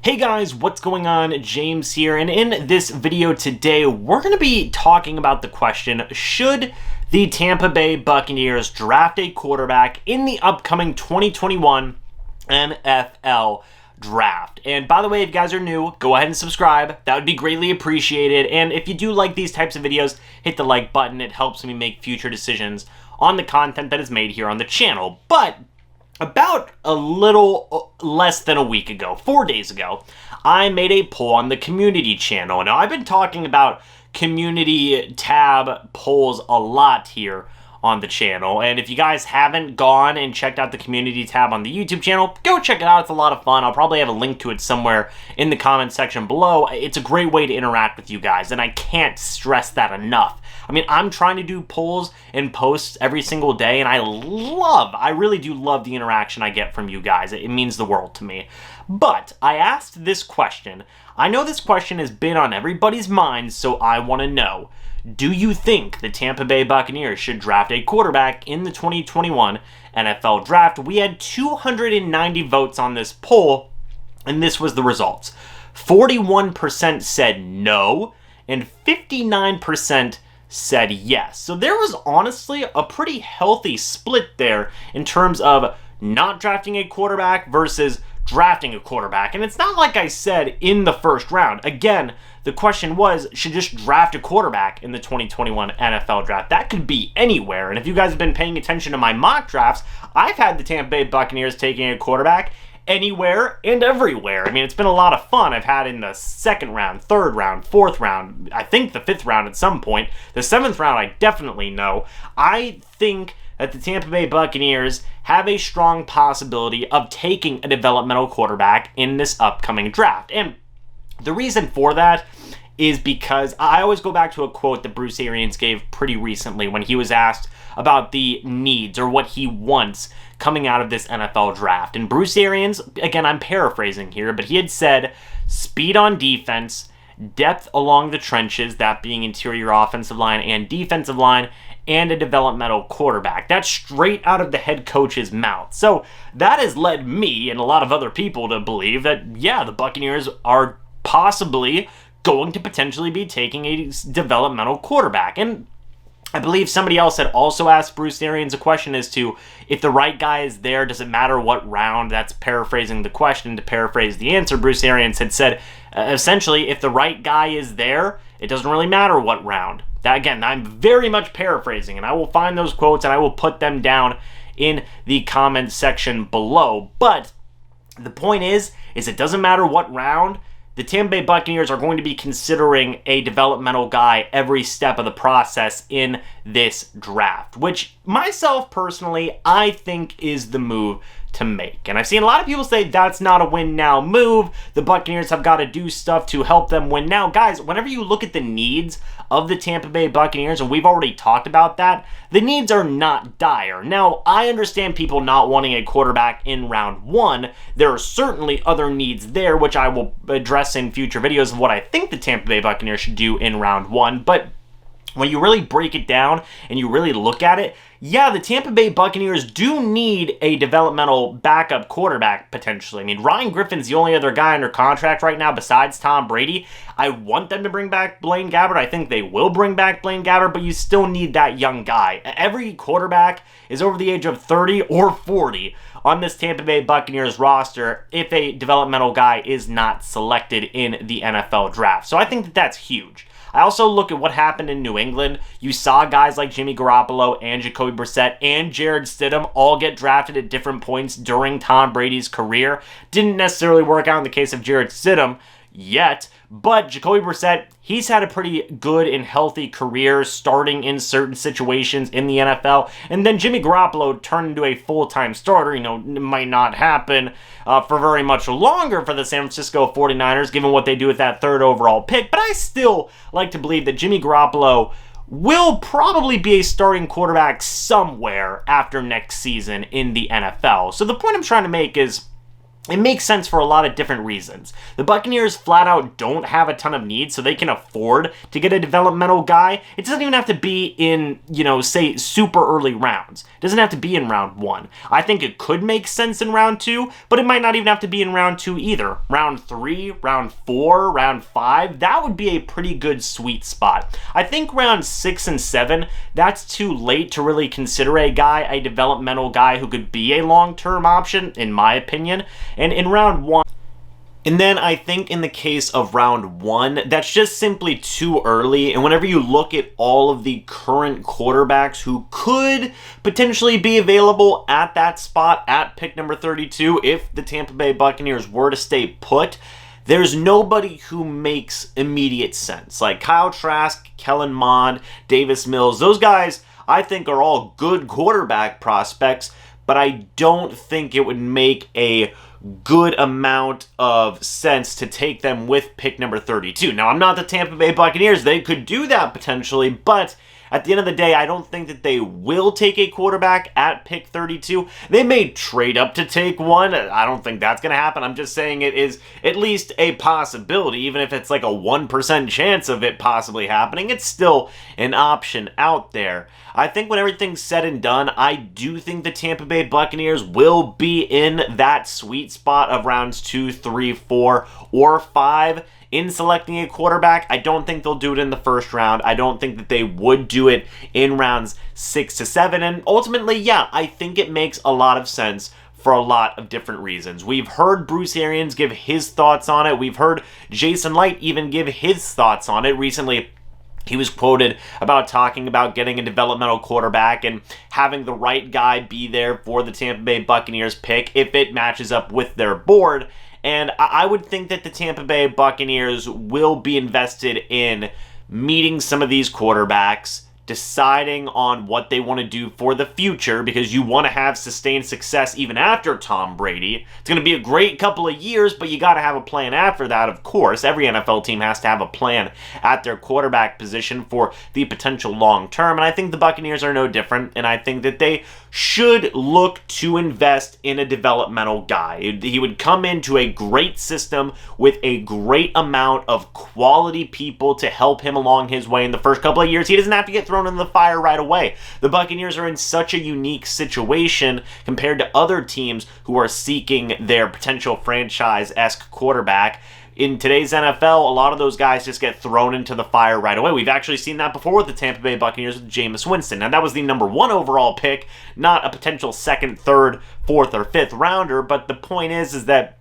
Hey guys, what's going on? James here, and in this video today, we're going to be talking about the question, should the Tampa Bay Buccaneers draft a quarterback in the upcoming 2021 NFL Draft? And by the way, if you guys are new, go ahead and subscribe. That would be greatly appreciated. And if you do like these types of videos, hit the like button. It helps me make future decisions on the content that is made here on the channel. But about a little less than a week ago, 4 days ago, I made a poll on the community channel. Now, I've been talking about community tab polls a lot here on the channel, and if you guys haven't gone and checked out the community tab on the YouTube channel, go check it out. It's a lot of fun. I'll probably have a link to it somewhere in the comment section below. It's a great way to interact with you guys, and I can't stress that enough. I mean, I'm trying to do polls and posts every single day, and I really do love the interaction I get from you guys. It means the world to me. But I asked this question. I know this question has been on everybody's mind, so I want to know, do you think the Tampa Bay Buccaneers should draft a quarterback in the 2021 NFL Draft? We had 290 votes on this poll, and this was the results. 41% said no, and 59% said yes. So there was honestly a pretty healthy split there in terms of not drafting a quarterback versus drafting a quarterback. And it's not like I said in the first round. Again, the question was, should just draft a quarterback in the 2021 NFL Draft. That could be anywhere. And if you guys have been paying attention to my mock drafts, I've had the Tampa Bay Buccaneers taking a quarterback anywhere and everywhere. I mean, it's been a lot of fun. I've had in the second round, third round, fourth round, I think the fifth round at some point. The seventh round, I definitely know. I think that the Tampa Bay Buccaneers have a strong possibility of taking a developmental quarterback in this upcoming draft. And the reason for that is because I always go back to a quote that Bruce Arians gave pretty recently when he was asked about the needs or what he wants coming out of this NFL Draft. And Bruce Arians, again, I'm paraphrasing here, but he had said speed on defense, depth along the trenches, that being interior offensive line and defensive line, and a developmental quarterback. That's straight out of the head coach's mouth. So that has led me and a lot of other people to believe that, yeah, the Buccaneers are possibly going to potentially be taking a developmental quarterback. And I believe somebody else had also asked Bruce Arians a question as to if the right guy is there, does it matter what round? That's paraphrasing the question. To paraphrase the answer, Bruce Arians had said, essentially, if the right guy is there, it doesn't really matter what round. That, again, I'm very much paraphrasing, and I will find those quotes and I will put them down in the comment section below. But the point is it doesn't matter what round. The Tampa Bay Buccaneers are going to be considering a developmental guy every step of the process in this draft, which myself personally, I think is the move to make. And I've seen a lot of people say that's not a win now move. The Buccaneers have got to do stuff to help them win now. Guys, whenever you look at the needs of the Tampa Bay Buccaneers, and we've already talked about that, the needs are not dire. Now, I understand people not wanting a quarterback in round one. There are certainly other needs there, which I will address in future videos of what I think the Tampa Bay Buccaneers should do in round one. But when you really break it down and you really look at it, yeah, the Tampa Bay Buccaneers do need a developmental backup quarterback, potentially. I mean, Ryan Griffin's the only other guy under contract right now besides Tom Brady. I want them to bring back Blaine Gabbert. I think they will bring back Blaine Gabbert, but you still need that young guy. Every quarterback is over the age of 30 or 40 on this Tampa Bay Buccaneers roster if a developmental guy is not selected in the NFL Draft. So I think that that's huge. I also look at what happened in New England. You saw guys like Jimmy Garoppolo and Jacoby Brissett and Jarrett Stidham all get drafted at different points during Tom Brady's career. Didn't necessarily work out in the case of Jarrett Stidham yet, but Jacoby Brissett, he's had a pretty good and healthy career starting in certain situations in the NFL, and then Jimmy Garoppolo turned into a full-time starter. You know, it might not happen for very much longer for the San Francisco 49ers, given what they do with that third overall pick, but I still like to believe that Jimmy Garoppolo will probably be a starting quarterback somewhere after next season in the NFL. So the point I'm trying to make is, it makes sense for a lot of different reasons. The Buccaneers flat out don't have a ton of needs, so they can afford to get a developmental guy. It doesn't even have to be in, say, super early rounds. It doesn't have to be in round 1. I think it could make sense in round 2, but it might not even have to be in round 2 either. Round 3, round 4, round 5, that would be a pretty good sweet spot. I think round 6 and 7, that's too late to really consider a developmental guy who could be a long-term option, in my opinion. And in round 1, and then I think in the case of round 1, that's just simply too early. And whenever you look at all of the current quarterbacks who could potentially be available at that spot at pick number 32, if the Tampa Bay Buccaneers were to stay put, there's nobody who makes immediate sense. Like Kyle Trask, Kellen Mond, Davis Mills, those guys I think are all good quarterback prospects, but I don't think it would make a good amount of sense to take them with pick number 32. Now, I'm not the Tampa Bay Buccaneers. They could do that potentially, but at the end of the day, I don't think that they will take a quarterback at pick 32. They may trade up to take one. I don't think that's going to happen. I'm just saying it is at least a possibility. Even if it's like a 1% chance of it possibly happening, it's still an option out there. I think when everything's said and done, I do think the Tampa Bay Buccaneers will be in that sweet spot of rounds 2, 3, 4, or 5 in selecting a quarterback. I don't think they'll do it in the first round. I don't think that they would do it in rounds 6 to 7. And ultimately, yeah, I think it makes a lot of sense for a lot of different reasons. We've heard Bruce Arians give his thoughts on it. We've heard Jason Licht even give his thoughts on it. Recently, he was quoted about talking about getting a developmental quarterback and having the right guy be there for the Tampa Bay Buccaneers pick if it matches up with their board. And I would think that the Tampa Bay Buccaneers will be invested in meeting some of these quarterbacks, deciding on what they want to do for the future, because you want to have sustained success even after Tom Brady. It's going to be a great couple of years, but you got to have a plan after that, of course. Every NFL team has to have a plan at their quarterback position for the potential long term, and I think the Buccaneers are no different, and I think that they should look to invest in a developmental guy. He would come into a great system with a great amount of quality people to help him along his way in the first couple of years. He doesn't have to get thrown into the fire right away. The Buccaneers are in such a unique situation compared to other teams who are seeking their potential franchise-esque quarterback. In today's NFL, a lot of those guys just get thrown into the fire right away. We've actually seen that before with the Tampa Bay Buccaneers with Jameis Winston. Now, that was the number 1 overall pick, not a potential 2nd, 3rd, 4th, or 5th rounder, but the point is that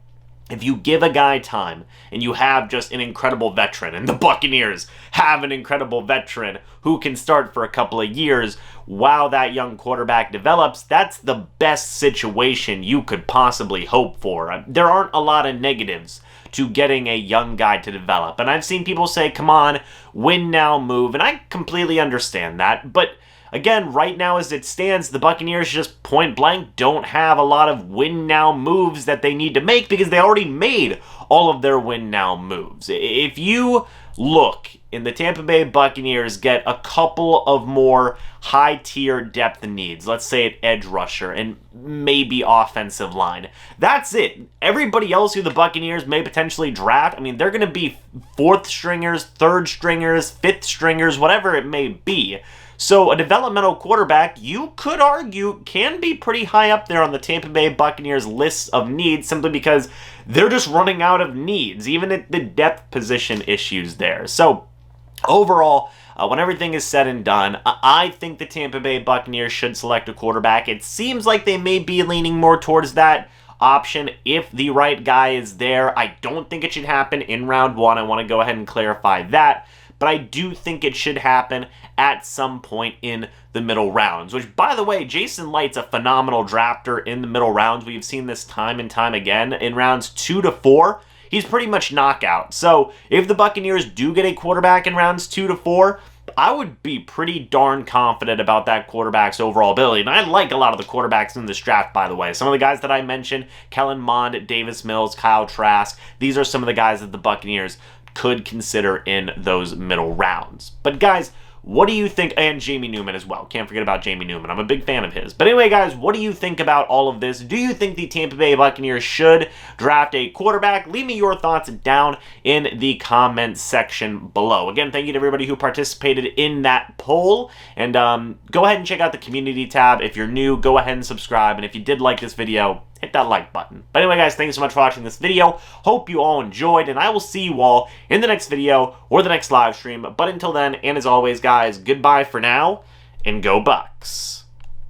if you give a guy time and you have just an incredible veteran, and the Buccaneers have an incredible veteran who can start for a couple of years while that young quarterback develops, that's the best situation you could possibly hope for. There aren't a lot of negatives to getting a young guy to develop. And I've seen people say, come on, win now, move. And I completely understand that. But again, right now as it stands, the Buccaneers just point blank don't have a lot of win now moves that they need to make because they already made all of their win now moves. If you look, in the Tampa Bay Buccaneers get a couple of more high-tier depth needs, let's say at edge rusher and maybe offensive line. That's it. Everybody else who the Buccaneers may potentially draft, I mean, they're going to be 4th stringers, 3rd stringers, 5th stringers, whatever it may be. So a developmental quarterback, you could argue, can be pretty high up there on the Tampa Bay Buccaneers list of needs simply because they're just running out of needs, even at the depth position issues there. So overall, when everything is said and done, I think the Tampa Bay Buccaneers should select a quarterback. It seems like they may be leaning more towards that option if the right guy is there. I don't think it should happen in round 1. I want to go ahead and clarify that. But I do think it should happen at some point in the middle rounds, which, by the way, Jason Licht's a phenomenal drafter in the middle rounds. We've seen this time and time again. In rounds 2 to 4, he's pretty much knockout. So if the Buccaneers do get a quarterback in rounds 2 to 4, I would be pretty darn confident about that quarterback's overall ability. And I like a lot of the quarterbacks in this draft, by the way. Some of the guys that I mentioned, Kellen Mond, Davis Mills, Kyle Trask, these are some of the guys that the Buccaneers could consider in those middle rounds. But guys, what do you think? And Jamie Newman as well. Can't forget about Jamie Newman. I'm a big fan of his. But anyway, guys, what do you think about all of this? Do you think the Tampa Bay Buccaneers should draft a quarterback? Leave me your thoughts down in the comments section below. Again, thank you to everybody who participated in that poll. And go ahead and check out the community tab. If you're new, go ahead and subscribe. And if you did like this video, hit that like button. But anyway, guys, thanks so much for watching this video. Hope you all enjoyed, and I will see you all in the next video or the next live stream. But until then, and as always, guys, goodbye for now, and go Bucs.